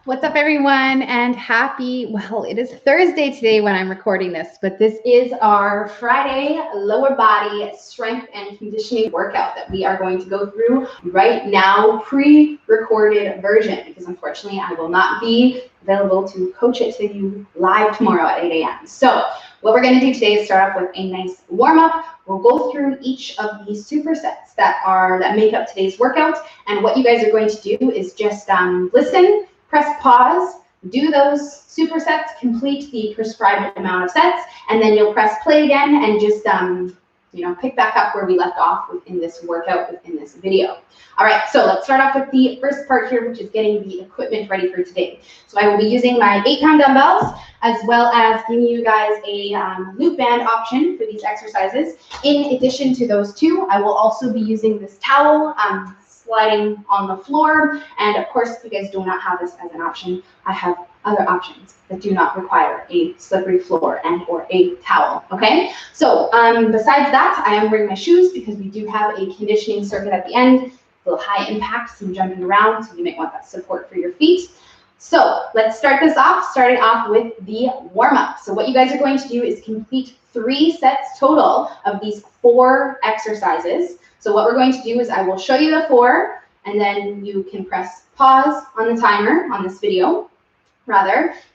What's up, everyone, and well, it is Thursday today when I'm recording this, but this is our Friday lower body strength and conditioning workout that we are going to go through right now, pre-recorded version, because unfortunately I will not be available to coach it to you live tomorrow at 8 a.m. So what we're going to do today is start off with a nice warm-up. We'll go through each of these supersets that make up today's workout, and what you guys are going to do is just listen, press pause, do those supersets, complete the prescribed amount of sets, and then you'll press play again and just pick back up where we left off within this workout, within this video. All right, so let's start off with the first part here, which is getting the equipment ready for today. So I will be using my 8-pound dumbbells, as well as giving you guys a loop band option for these exercises. In addition to those two, I will also be using this towel, sliding on the floor, and of course, if you guys do not have this as an option, I have other options that do not require a slippery floor and or a towel, okay? So besides that, I am wearing my shoes because we do have a conditioning circuit at the end, a little high impact, some jumping around, so you might want that support for your feet. So let's start this off, starting off with the warm-up. So what you guys are going to do is complete 3 sets total of these 4 exercises. So what we're going to do is I will show you the 4, and then you can press pause on the timer on this video,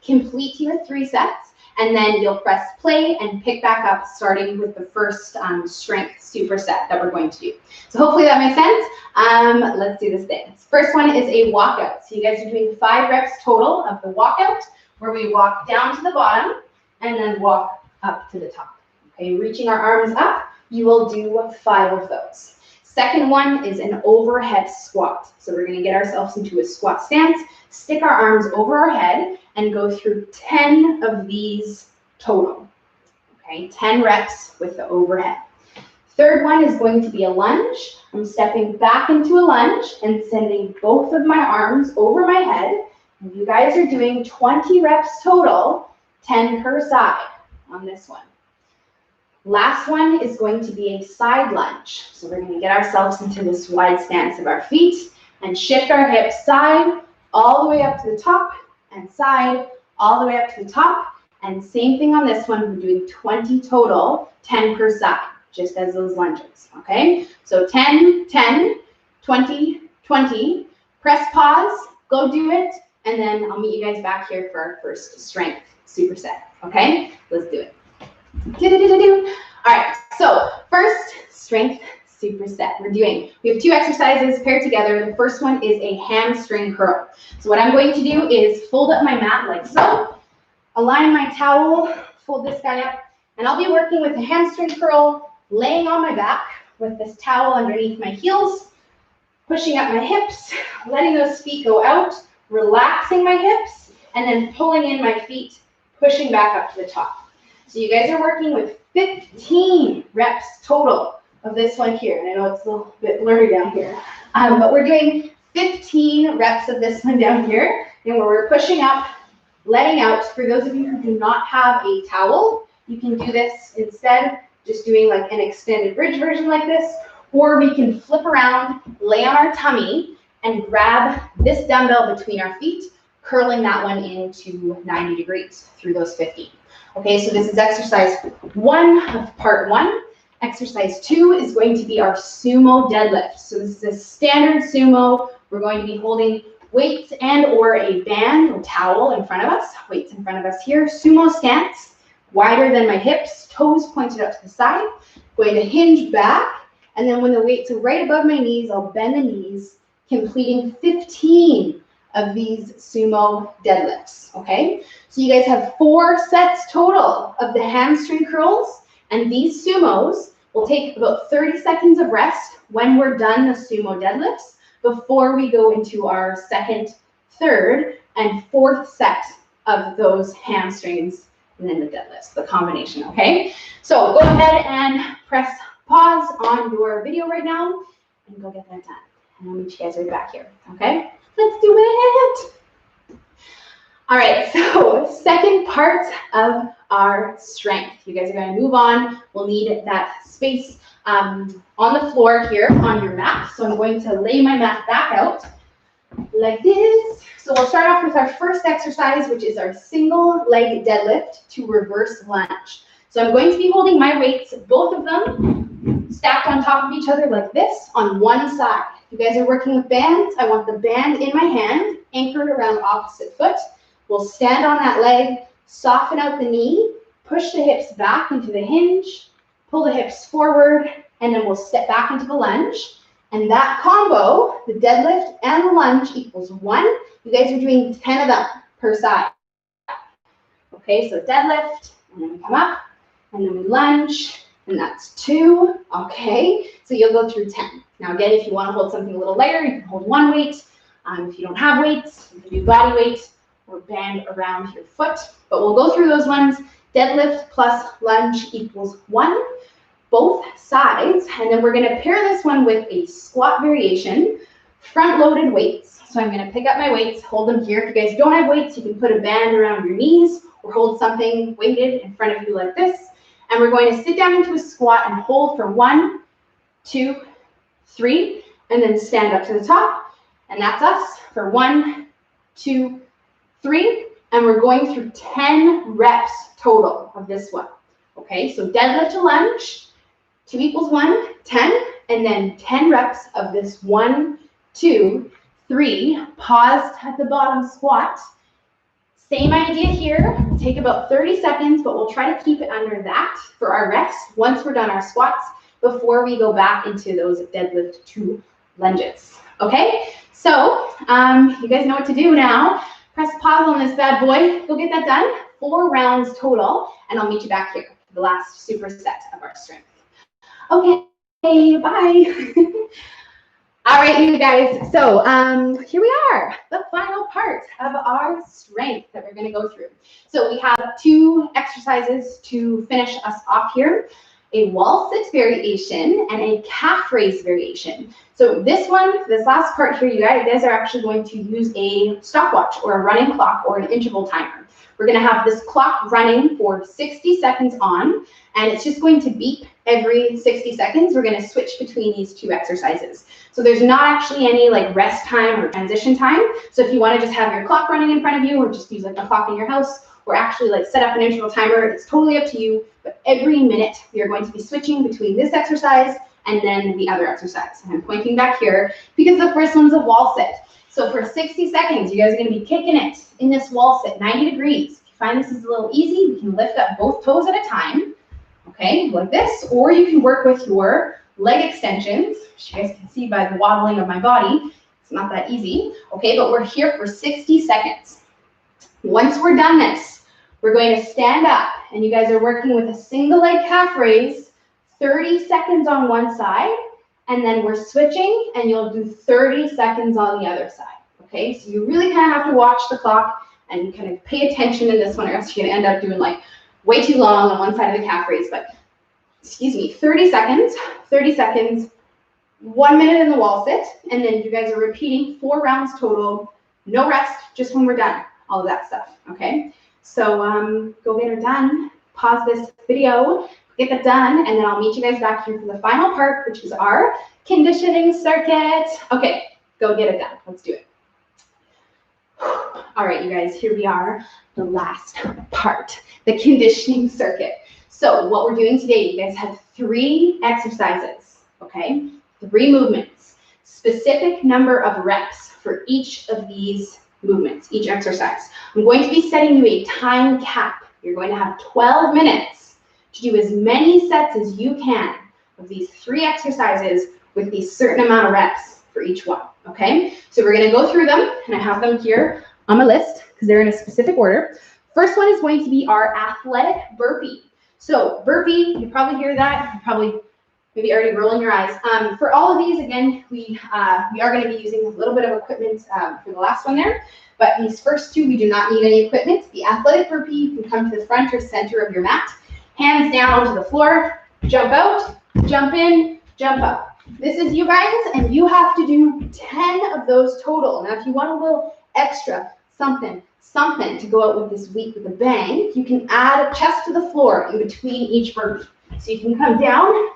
complete your 3 sets, and then you'll press play and pick back up starting with the first strength superset that we're going to do. So hopefully that makes sense. Let's do this thing. First one is a walkout. So you guys are doing 5 reps total of the walkout, where we walk down to the bottom and then walk up to the top. Okay, reaching our arms up, you will do 5 of those. Second one is an overhead squat. So we're going to get ourselves into a squat stance, stick our arms over our head, and go through 10 of these total. Okay, 10 reps with the overhead. Third one is going to be a lunge. I'm stepping back into a lunge and sending both of my arms over my head. And you guys are doing 20 reps total, 10 per side on this one. Last one is going to be a side lunge. So we're going to get ourselves into this wide stance of our feet and shift our hips side all the way up to the top and side all the way up to the top. And same thing on this one, we're doing 20 total, 10 per side, just as those lunges, okay? So 10, 10, 20, 20, press pause, go do it, and then I'll meet you guys back here for our first strength superset, okay? Let's do it. All right, so first strength superset we have 2 exercises paired together. The first one is a hamstring curl. So what I'm going to do is fold up my mat like so, align my towel, fold this guy up, and I'll be working with a hamstring curl, laying on my back with this towel underneath my heels, pushing up my hips, letting those feet go out, relaxing my hips, and then pulling in my feet, pushing back up to the top. So you guys are working with 15 reps total of this one here. And I know it's a little bit blurry down here, but we're doing 15 reps of this one down here, and where we're pushing up, letting out. For those of you who do not have a towel, you can do this instead, just doing like an extended bridge version like this, or we can flip around, lay on our tummy, and grab this dumbbell between our feet, curling that one into 90 degrees through those 15. Okay, so this is exercise 1 of part 1. Exercise 2 is going to be our sumo deadlift. So this is a standard sumo. We're going to be holding weights and or a band or towel in front of us. Weights in front of us here. Sumo stance, wider than my hips, toes pointed up to the side. Going to hinge back, and then when the weights are right above my knees, I'll bend the knees, completing 15 of these sumo deadlifts, okay? So you guys have 4 sets total of the hamstring curls, and these sumos will take about 30 seconds of rest when we're done the sumo deadlifts before we go into our second, third, and fourth set of those hamstrings and then the deadlifts, the combination, okay? So go ahead and press pause on your video right now and go get that done. And I'll meet you guys right back here, okay? Let's do it. All right, so second part of our strength. You guys are going to move on. We'll need that space on the floor here on your mat. So I'm going to lay my mat back out. like this. So we'll start off with our first exercise, which is our single leg deadlift to reverse lunge. So I'm going to be holding my weights, both of them, stacked on top of each other like this on one side. If you guys are working with bands, I want the band in my hand, anchored around the opposite foot. We'll stand on that leg, soften out the knee, push the hips back into the hinge, pull the hips forward, and then we'll step back into the lunge. And that combo, the deadlift and the lunge, equals 1. You guys are doing 10 of them per side. Okay, so deadlift, and then we come up, and then we lunge, and that's 2. Okay, so you'll go through 10. Now again, if you want to hold something a little lighter, you can hold one weight. If you don't have weights, you can do body weight or band around your foot. But we'll go through those ones. Deadlift plus lunge equals 1. Both sides, and then we're going to pair this one with a squat variation, front-loaded weights. So I'm going to pick up my weights, hold them here. If you guys don't have weights, you can put a band around your knees or hold something weighted in front of you like this. And we're going to sit down into a squat and hold for 1, 2, 3, and then stand up to the top. And that's us for 1, 2, 3. And we're going through 10 reps total of this one. Okay, so deadlift to lunge. 2 equals 1, 10, and then 10 reps of this 1, 2, 3, paused at the bottom squat. Same idea here, take about 30 seconds, but we'll try to keep it under that for our reps once we're done our squats before we go back into those deadlift to lunges. Okay, so you guys know what to do now. Press pause on this bad boy, go get that done. 4 rounds total, and I'll meet you back here for the last superset of our strength. Okay, bye. All right, you guys. So here we are, the final part of our strength that we're going to go through. So we have 2 exercises to finish us off here, a wall sit variation and a calf raise variation. So this last part here, you guys are actually going to use a stopwatch or a running clock or an interval timer. We're going to have this clock running for 60 seconds on, and it's just going to beep every 60 seconds. We're going to switch between these 2 exercises. So there's not actually any like rest time or transition time. So if you want to just have your clock running in front of you or just use like a clock in your house or actually like set up an interval timer, it's totally up to you. But every minute we are going to be switching between this exercise and then the other exercise. And I'm pointing back here because the first one's a wall sit. So for 60 seconds, you guys are going to be kicking it in this wall sit, 90 degrees. If you find this is a little easy, we can lift up both toes at a time, okay, like this. Or you can work with your leg extensions, which you guys can see by the wobbling of my body. It's not that easy, okay, but we're here for 60 seconds. Once we're done this, we're going to stand up, and you guys are working with a single leg calf raise, 30 seconds on one side, and then we're switching, and you'll do 30 seconds on the other side, okay? So you really kind of have to watch the clock and kind of pay attention in this one, or else you're going to end up doing like way too long on one side of the calf raise. But, excuse me, 30 seconds, 1 minute in the wall sit, and then you guys are repeating 4 rounds total, no rest, just when we're done, all of that stuff, okay? So go get her done, pause this video, get that done, and then I'll meet you guys back here for the final part, which is our conditioning circuit. Okay, go get it done. Let's do it. All right, you guys, here we are, the last part, the conditioning circuit. So what we're doing today, you guys have 3 exercises, okay? 3 movements, specific number of reps for each of these movements, each exercise. I'm going to be setting you a time cap. You're going to have 12 minutes to do as many sets as you can of these 3 exercises with a certain amount of reps for each one, okay? So we're going to go through them, and I have them here on my list because they're in a specific order. First one is going to be our athletic burpee. So burpee, you probably hear that. You probably maybe already rolling your eyes. For all of these, again, we are going to be using a little bit of equipment for the last one there. But these first 2, we do not need any equipment. The athletic burpee, you can come to the front or center of your mat, hands down onto the floor, jump out, jump in, jump up. This is you guys, and you have to do 10 of those total. Now, if you want a little extra, something to go out with this week with a bang, you can add a chest to the floor in between each burpee. So you can come down,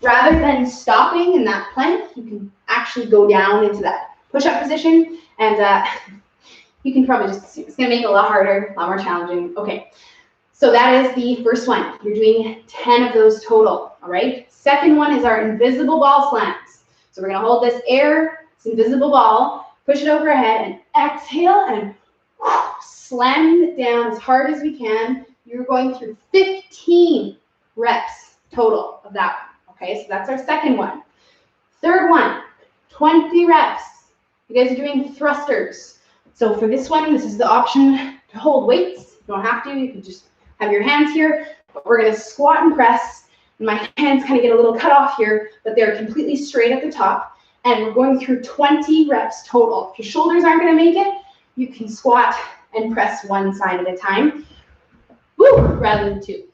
rather than stopping in that plank, you can actually go down into that. push-up position, and you can probably just assume it's gonna make it a lot harder, a lot more challenging. Okay, so that is the first one. You're doing 10 of those total, all right? Second one is our invisible ball slams. So we're gonna hold this invisible ball, push it overhead, and exhale, and slam it down as hard as we can. You're going through 15 reps total of that one, okay? So that's our second one. Third one, 20 reps. You guys are doing thrusters. So for this one, this is the option to hold weights. You don't have to, you can just have your hands here, but we're gonna squat and press. And my hands kind of get a little cut off here, but they're completely straight at the top. And we're going through 20 reps total. If your shoulders aren't gonna make it, you can squat and press one side at a time, rather than two.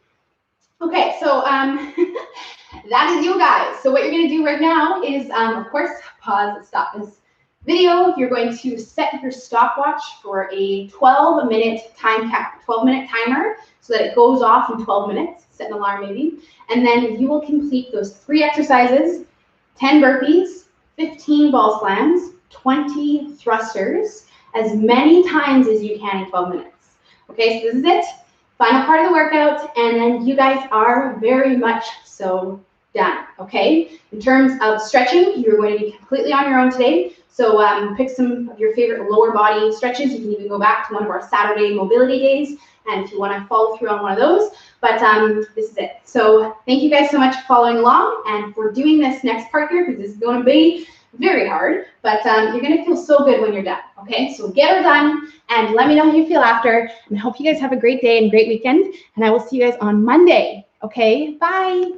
Okay, so that is you guys. So what you're gonna do right now is, of course, pause, stop this video. You're going to set your stopwatch for a 12-minute time cap, 12-minute timer, so that it goes off in 12 minutes, set an alarm maybe, and then you will complete those 3 exercises, 10 burpees, 15 ball slams, 20 thrusters, as many times as you can in 12 minutes. Okay, so this is it. Final part of the workout, and then you guys are very much so done, okay? In terms of stretching, you're going to be completely on your own today. So pick some of your favorite lower body stretches. You can even go back to one of our Saturday mobility days, and if you want to follow through on one of those. But this is it. So thank you guys so much for following along and for doing this next part here, because this is going to be very hard, but you're going to feel so good when you're done, okay? So get her done and let me know how you feel after, and I hope you guys have a great day and great weekend, and I will see you guys on Monday, okay? Bye.